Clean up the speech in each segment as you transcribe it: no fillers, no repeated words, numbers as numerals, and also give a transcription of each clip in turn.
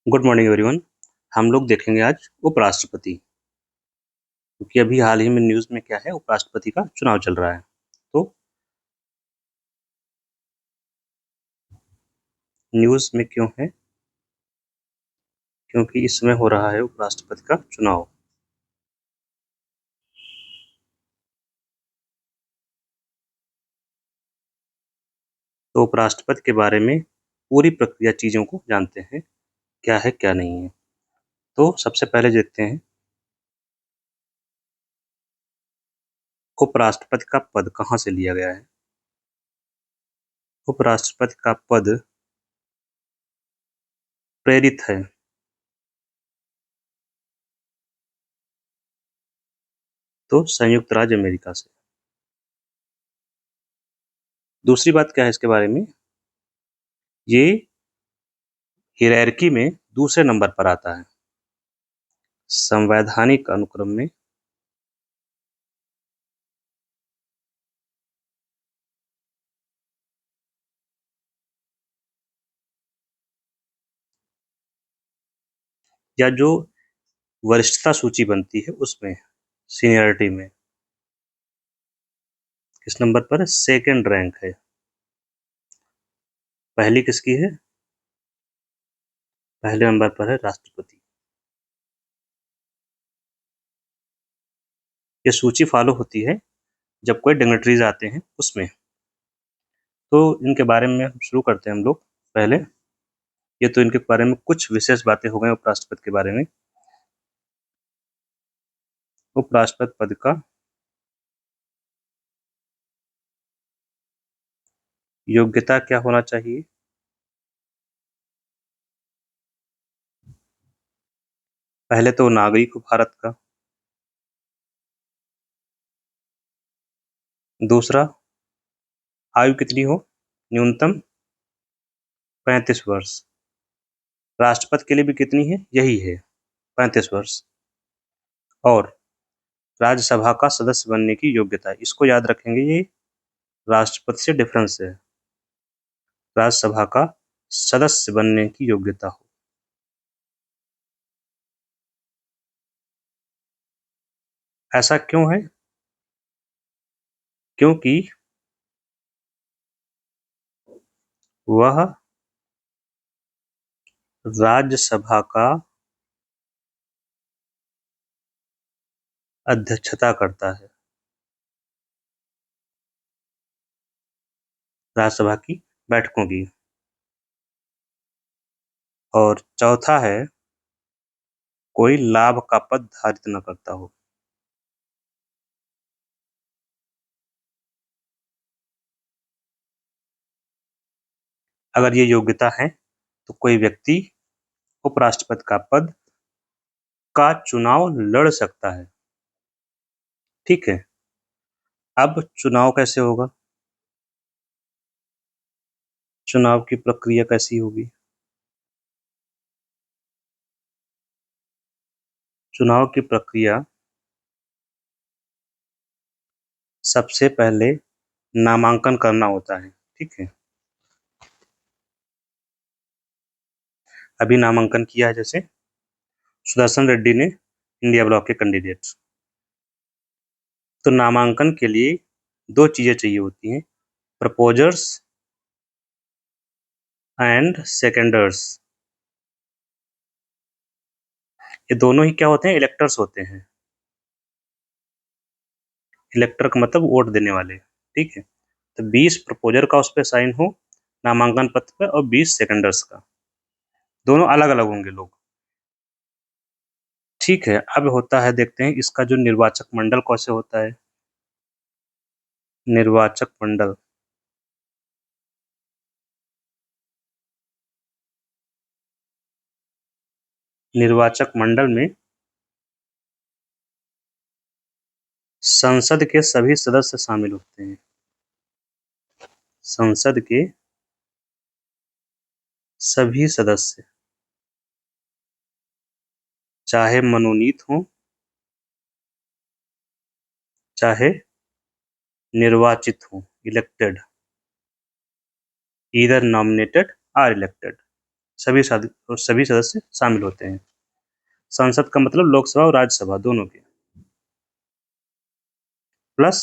Good morning everyone. हम लोग देखेंगे आज उपराष्ट्रपति, क्योंकि अभी हाल ही में न्यूज़ में क्या है, उपराष्ट्रपति का चुनाव चल रहा है। तो न्यूज़ में क्यों है? क्योंकि इस समय हो रहा है उपराष्ट्रपति का चुनाव। तो उपराष्ट्रपति के बारे में पूरी प्रक्रिया चीज़ों को जानते हैं, क्या है क्या नहीं है। तो सबसे पहले देखते हैं उपराष्ट्रपति का पद कहाँ से लिया गया है। उपराष्ट्रपति का पद प्रेरित है। तो संयुक्त राज्य अमेरिका से। दूसरी बात क्या है इसके बारे में, ये हायरार्की में दूसरे नंबर पर आता है, संवैधानिक अनुक्रम में या जो वरिष्ठता सूची बनती है उसमें सीनियरिटी में किस नंबर पर है? सेकंड रैंक है। पहली किसकी है? पहले नंबर पर है राष्ट्रपति। ये सूची फॉलो होती है जब कोई डिग्नेटरीज आते हैं उसमें। तो इनके बारे में हम शुरू करते हैं हम लोग पहले। ये तो इनके बारे में कुछ विशेष बातें हो गई उपराष्ट्रपति के बारे में। उपराष्ट्रपति पद का योग्यता क्या होना चाहिए? पहले तो नागरिक हो भारत का। दूसरा, आयु कितनी हो? न्यूनतम 35 वर्ष। राष्ट्रपति के लिए भी कितनी है? यही है, 35 वर्ष। और राज्यसभा का सदस्य बनने की योग्यता, इसको याद रखेंगे, ये राष्ट्रपति से डिफरेंस है। राज्यसभा का सदस्य बनने की योग्यता हो। ऐसा क्यों है? क्योंकि वह राज्यसभा का अध्यक्षता करता है, राज्यसभा की बैठकों की। और चौथा है, कोई लाभ का पद धारित न करता हो। अगर ये योग्यता है तो कोई व्यक्ति उपराष्ट्रपति का पद का चुनाव लड़ सकता है। ठीक है, अब चुनाव कैसे होगा? चुनाव की प्रक्रिया कैसी होगी? चुनाव की प्रक्रिया सबसे पहले नामांकन करना होता है। ठीक है, अभी नामांकन किया है, जैसे सुदर्शन रेड्डी ने इंडिया ब्लॉक के कैंडिडेट। तो नामांकन के लिए दो चीजें चाहिए होती हैं, प्रपोजर्स एंड सेकेंडर्स। ये दोनों ही क्या होते हैं? इलेक्टर्स होते हैं। इलेक्टर का मतलब वोट देने वाले। ठीक है, तो 20 प्रपोजर का उस पर साइन हो नामांकन पत्र पर, और 20 सेकेंडर्स का। दोनों अलग अलग होंगे लोग। ठीक है, अब होता है, देखते हैं इसका जो निर्वाचक मंडल कैसे होता है। निर्वाचक मंडल निर्वाचक मंडल में संसद के सभी सदस्य शामिल होते हैं। संसद के सभी सदस्य, चाहे मनोनीत हो चाहे निर्वाचित हो, elected, either nominated or elected, सभी सदस्य शामिल होते हैं। संसद का मतलब लोकसभा और राज्यसभा दोनों के। प्लस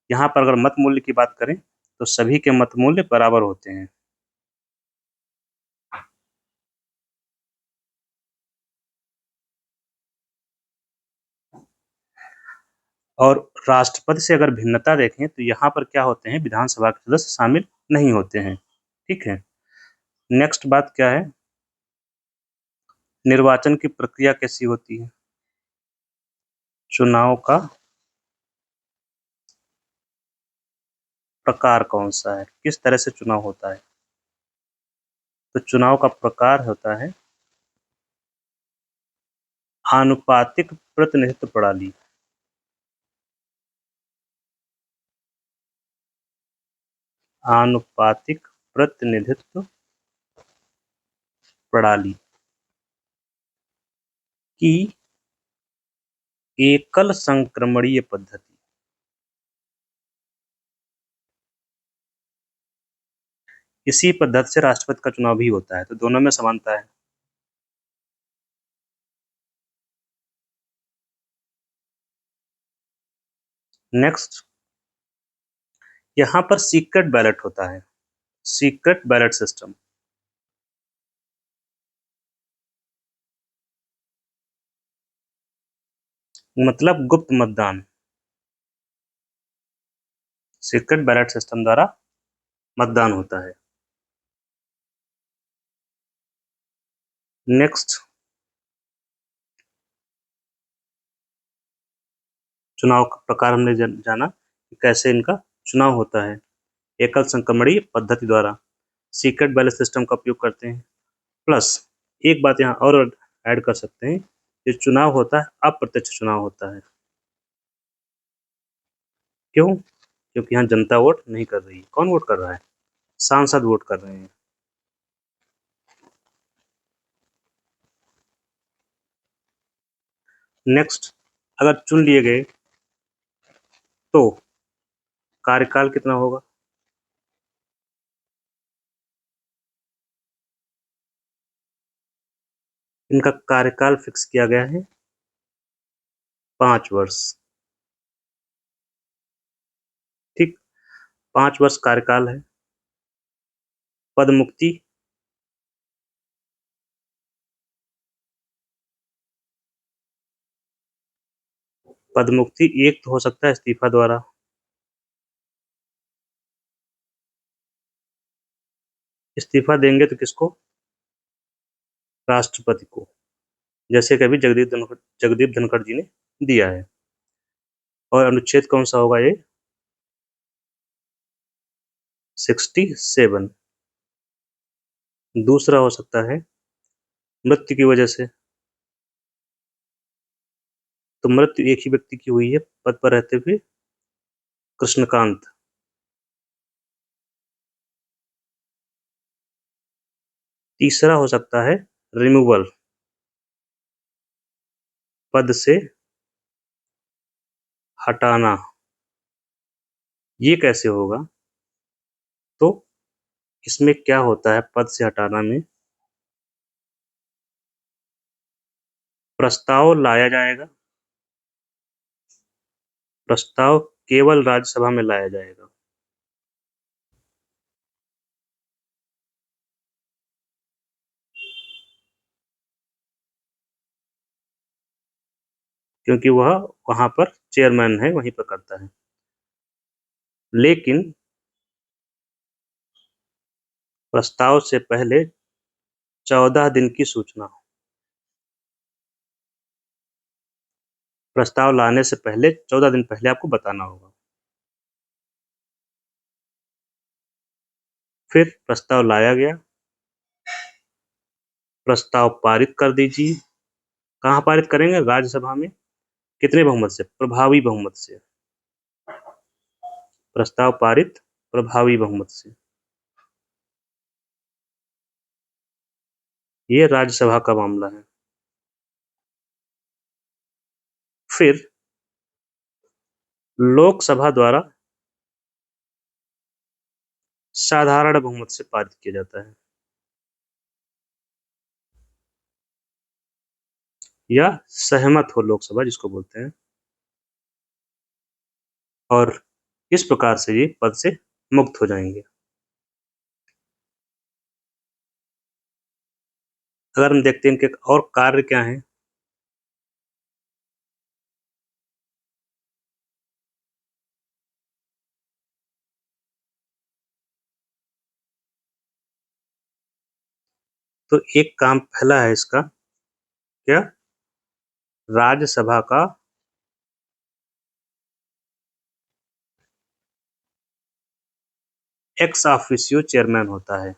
यहाँ पर अगर मत मूल्य की बात करें तो सभी के मत मूल्य बराबर होते हैं। और राष्ट्रपति से अगर भिन्नता देखें तो यहाँ पर क्या होते हैं, विधानसभा के सदस्य शामिल नहीं होते हैं। ठीक है, नेक्स्ट बात क्या है, निर्वाचन की प्रक्रिया कैसी होती है। चुनाव का प्रकार कौन सा है, किस तरह से चुनाव होता है। तो चुनाव का प्रकार होता है आनुपातिक प्रतिनिधित्व प्रणाली। आनुपातिक प्रतिनिधित्व प्रणाली की एकल संक्रमणीय पद्धति। इसी पद्धति से राष्ट्रपति का चुनाव भी होता है, तो दोनों में समानता है। नेक्स्ट, यहाँ पर सीक्रेट बैलेट होता है, सीक्रेट बैलेट सिस्टम। मतलब गुप्त मतदान, सीक्रेट बैलेट सिस्टम द्वारा मतदान होता है। नेक्स्ट, चुनाव का प्रकार हमने जाना कि कैसे इनका चुनाव होता है, एकल संक्रमणीय पद्धति द्वारा, सीक्रेट बैलेट सिस्टम का उपयोग करते हैं। प्लस एक बात यहाँ और ऐड कर सकते हैं, ये चुनाव होता है अप्रत्यक्ष चुनाव होता है। क्यों? क्योंकि यहाँ जनता वोट नहीं कर रही है। कौन वोट कर रहा है? सांसद वोट कर रहे हैं। नेक्स्ट, अगर चुन लिए गए तो कार्यकाल कितना होगा। इनका कार्यकाल फिक्स किया गया है 5 वर्ष। ठीक, 5 वर्ष कार्यकाल है। पद मुक्ति, पद मुक्ति एक तो हो सकता है इस्तीफा द्वारा, इस्तीफा देंगे तो किसको, राष्ट्रपति को, जैसे कभी जगदीप धनखड़ जी ने दिया है। और अनुच्छेद कौन सा होगा ये, 67। दूसरा हो सकता है मृत्यु की वजह से, तो मृत्यु एक ही व्यक्ति की हुई है पद पर रहते हुए, कृष्णकांत। तीसरा हो सकता है रिमूवल, पद से हटाना। ये कैसे होगा, तो इसमें क्या होता है, पद से हटाना में प्रस्ताव लाया जाएगा, प्रस्ताव केवल राज्यसभा में लाया जाएगा। क्योंकि वह वहां पर चेयरमैन है, वहीं पर करता है। लेकिन प्रस्ताव से पहले 14 दिन की सूचना, प्रस्ताव लाने से पहले 14 दिन पहले आपको बताना होगा। फिर प्रस्ताव लाया गया, प्रस्ताव पारित कर दीजिए। कहाँ पारित करेंगे, राज्यसभा में। कितने बहुमत से, प्रभावी बहुमत से। प्रस्ताव पारित प्रभावी बहुमत से, ये राज्यसभा का मामला है। फिर लोकसभा द्वारा साधारण बहुमत से पारित किया जाता है। या सहमत हो लोकसभा जिसको बोलते हैं, और इस प्रकार से ये पद से मुक्त हो जाएंगे। अगर हम देखते हैं इनके और कार्य क्या हैं, तो एक काम पहला है इसका, क्या, राज्यसभा का एक्स ऑफिशियो चेयरमैन होता है।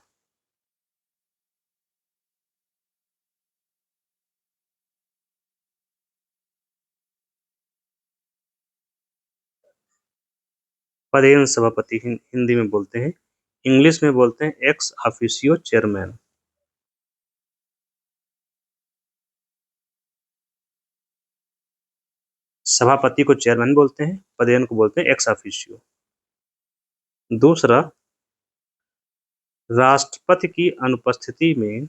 पदेन सभापति हिंदी में बोलते हैं, इंग्लिश में बोलते हैं एक्स ऑफिशियो चेयरमैन। सभापति को चेयरमैन बोलते हैं, पदेन को बोलते हैं एक्स ऑफिशियो। दूसरा, राष्ट्रपति की अनुपस्थिति में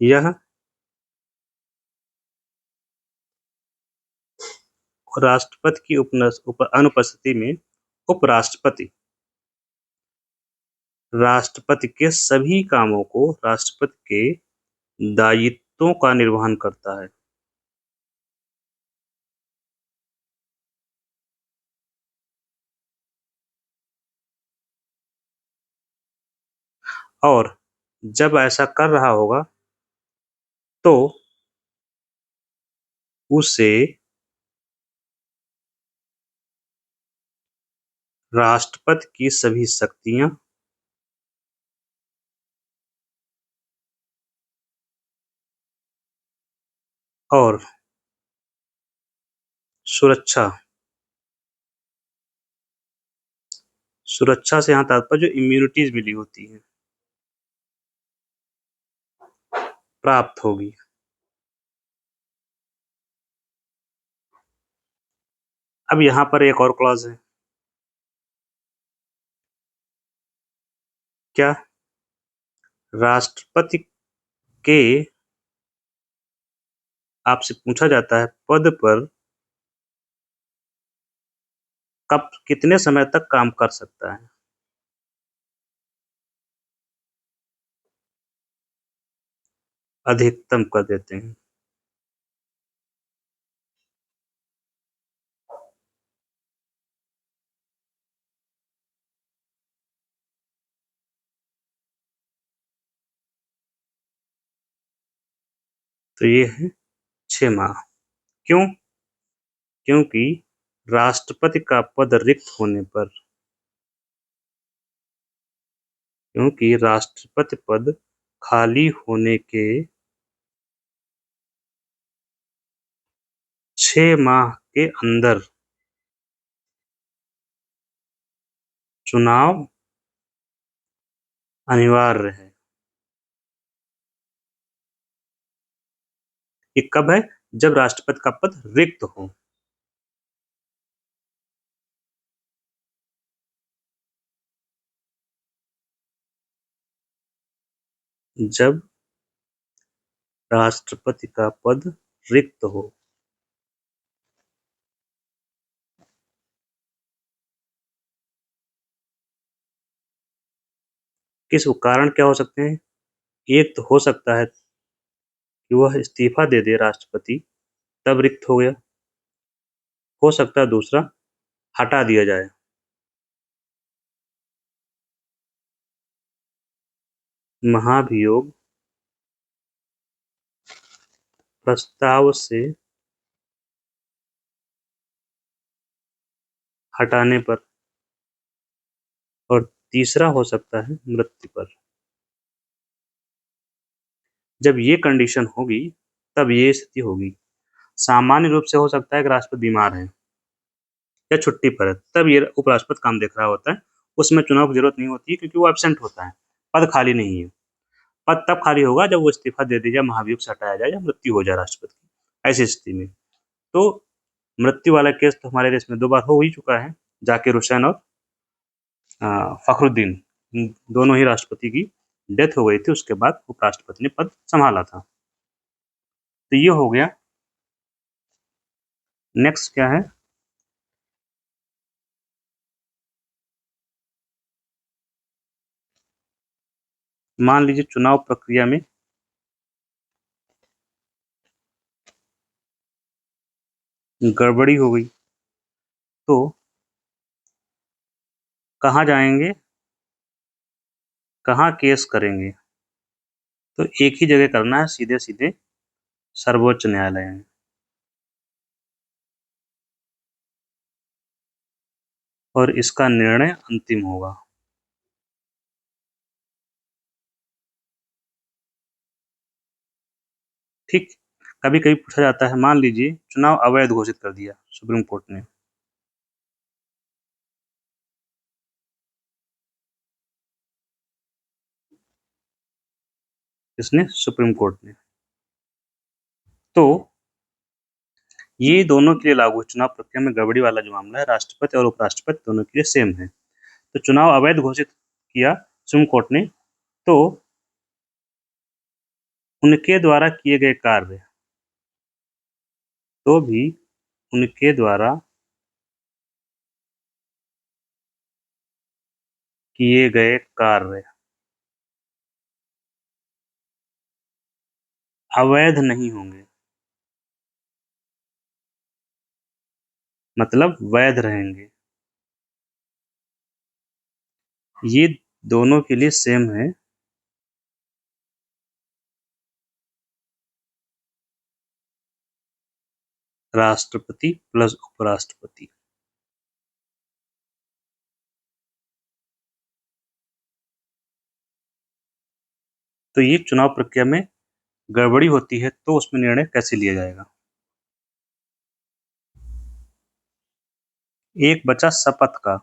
यह राष्ट्रपति की अनुपस्थिति में उपराष्ट्रपति राष्ट्रपति के सभी कामों को राष्ट्रपति के दायित्वों का निर्वहन करता है। और जब ऐसा कर रहा होगा तो उसे राष्ट्रपति की सभी शक्तियां और सुरक्षा सुरक्षा से यहाँ तात्पर्य जो इम्यूनिटीज मिली होती है प्राप्त होगी। अब यहाँ पर एक और क्लॉज है, क्या, राष्ट्रपति के आपसे पूछा जाता है पद पर कब कितने समय तक काम कर सकता है। अधिकतम कर देते हैं। तो ये है 6 माह। क्यों? क्योंकि राष्ट्रपति का पद रिक्त होने पर क्योंकि राष्ट्रपति पद खाली होने के 6 माह के अंदर चुनाव अनिवार्य है। ये कब है? जब राष्ट्रपति का पद रिक्त हो। जब राष्ट्रपति का पद रिक्त हो। किस कारण क्या हो सकते हैं? एक तो हो सकता है कि वह इस्तीफा दे दे राष्ट्रपति, तब रिक्त हो गया। हो सकता है दूसरा, हटा दिया जाए। महाभियोग प्रस्ताव से हटाने पर। और तीसरा हो सकता है मृत्यु पर। जब ये कंडीशन होगी तब ये स्थिति होगी। सामान्य रूप से हो सकता है कि राष्ट्रपति बीमार है या छुट्टी पर है, तब ये उपराष्ट्रपति काम देख रहा होता है, उसमें चुनाव की जरूरत नहीं होती है क्योंकि वो एब्सेंट होता है, पद खाली नहीं है। पद तब खाली होगा जब वो इस्तीफा दे दिया, महाभियोग से हटाया जाए या मृत्यु हो जाए राष्ट्रपति की, ऐसी स्थिति में। तो मृत्यु वाला केस तो हमारे देश में 2 बार हो ही चुका है, जाकिर हुसैन और फखरुद्दीन, दोनों ही राष्ट्रपति की डेथ हो गई थी, उसके बाद उपराष्ट्रपति ने पद संभाला था। तो ये हो गया। नेक्स्ट क्या है? मान लीजिए चुनाव प्रक्रिया में गड़बड़ी हो गई, तो कहाँ जाएंगे, कहाँ केस करेंगे? तो एक ही जगह करना है, सीधे सीधे सर्वोच्च न्यायालय में। और इसका निर्णय अंतिम होगा। ठीक। कभी कभी पूछा जाता है, मान लीजिए चुनाव अवैध घोषित कर दिया सुप्रीम कोर्ट ने, इसने सुप्रीम कोर्ट ने, तो ये दोनों के लिए लागू है। चुनाव प्रक्रिया में गड़बड़ी वाला जो मामला है, राष्ट्रपति और उपराष्ट्रपति दोनों के लिए सेम है। तो चुनाव अवैध घोषित किया सुप्रीम कोर्ट ने, तो उनके द्वारा किए गए कार्य, तो भी उनके द्वारा किए गए कार्य अवैध नहीं होंगे, मतलब वैध रहेंगे। ये दोनों के लिए सेम है। राष्ट्रपति प्लस उपराष्ट्रपति। तो ये चुनाव प्रक्रिया में गड़बड़ी होती है, तो उसमें निर्णय कैसे लिया जाएगा? एक बचा शपथ का।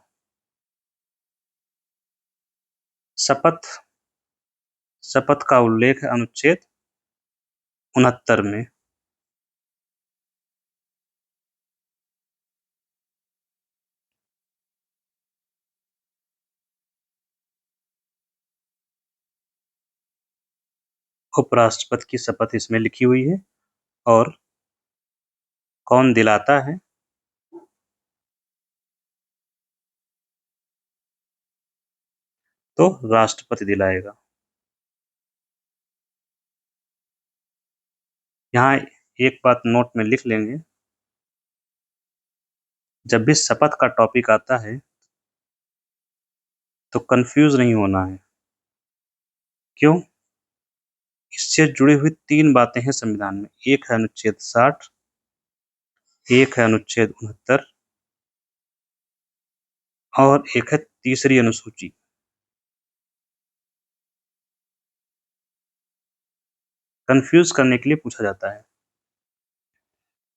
शपथ का उल्लेख है अनुच्छेद 69 में। उपराष्ट्रपति की शपथ इसमें लिखी हुई है, और कौन दिलाता है? तो राष्ट्रपति दिलाएगा। यहाँ एक बात नोट में लिख लेंगे, जब भी शपथ का टॉपिक आता है तो कंफ्यूज नहीं होना है। क्यों? इससे जुड़ी हुई 3 बातें हैं संविधान में। एक है अनुच्छेद 60, एक है अनुच्छेद 69, और एक है तीसरी अनुसूची। कंफ्यूज करने के लिए पूछा जाता है।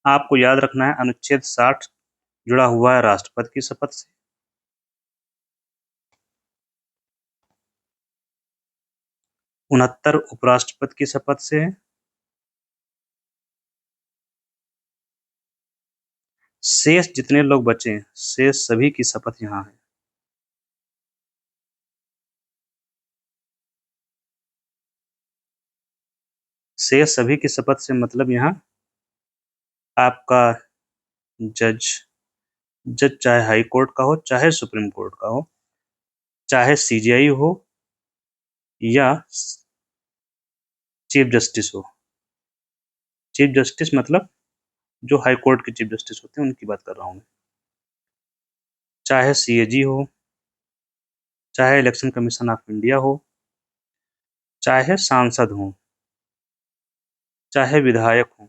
आपको याद रखना है, अनुच्छेद 60 जुड़ा हुआ है राष्ट्रपति की शपथ से, 69 उपराष्ट्रपति की शपथ से है, शेष जितने लोग बचे हैं, शेष सभी की शपथ यहाँ है। शेष सभी की शपथ से मतलब यहाँ आपका जज चाहे हाई कोर्ट का हो, चाहे सुप्रीम कोर्ट का हो, चाहे सीजीआई हो, या चीफ जस्टिस हो। चीफ जस्टिस मतलब जो हाई कोर्ट के चीफ जस्टिस होते हैं, उनकी बात कर रहा हूँ मैं। चाहे सीएजी हो, चाहे इलेक्शन कमीशन ऑफ इंडिया हो, चाहे सांसद हो, चाहे विधायक हो,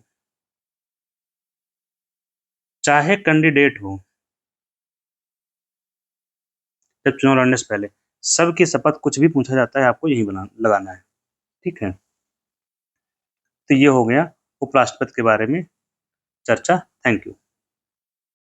चाहे कैंडिडेट हो, जब चुनाव लड़ने से पहले सबकी शपथ, कुछ भी पूछा जाता है आपको यही लगाना है। ठीक है। तो ये हो गया उपराष्ट्रपति के बारे में चर्चा। Thank you.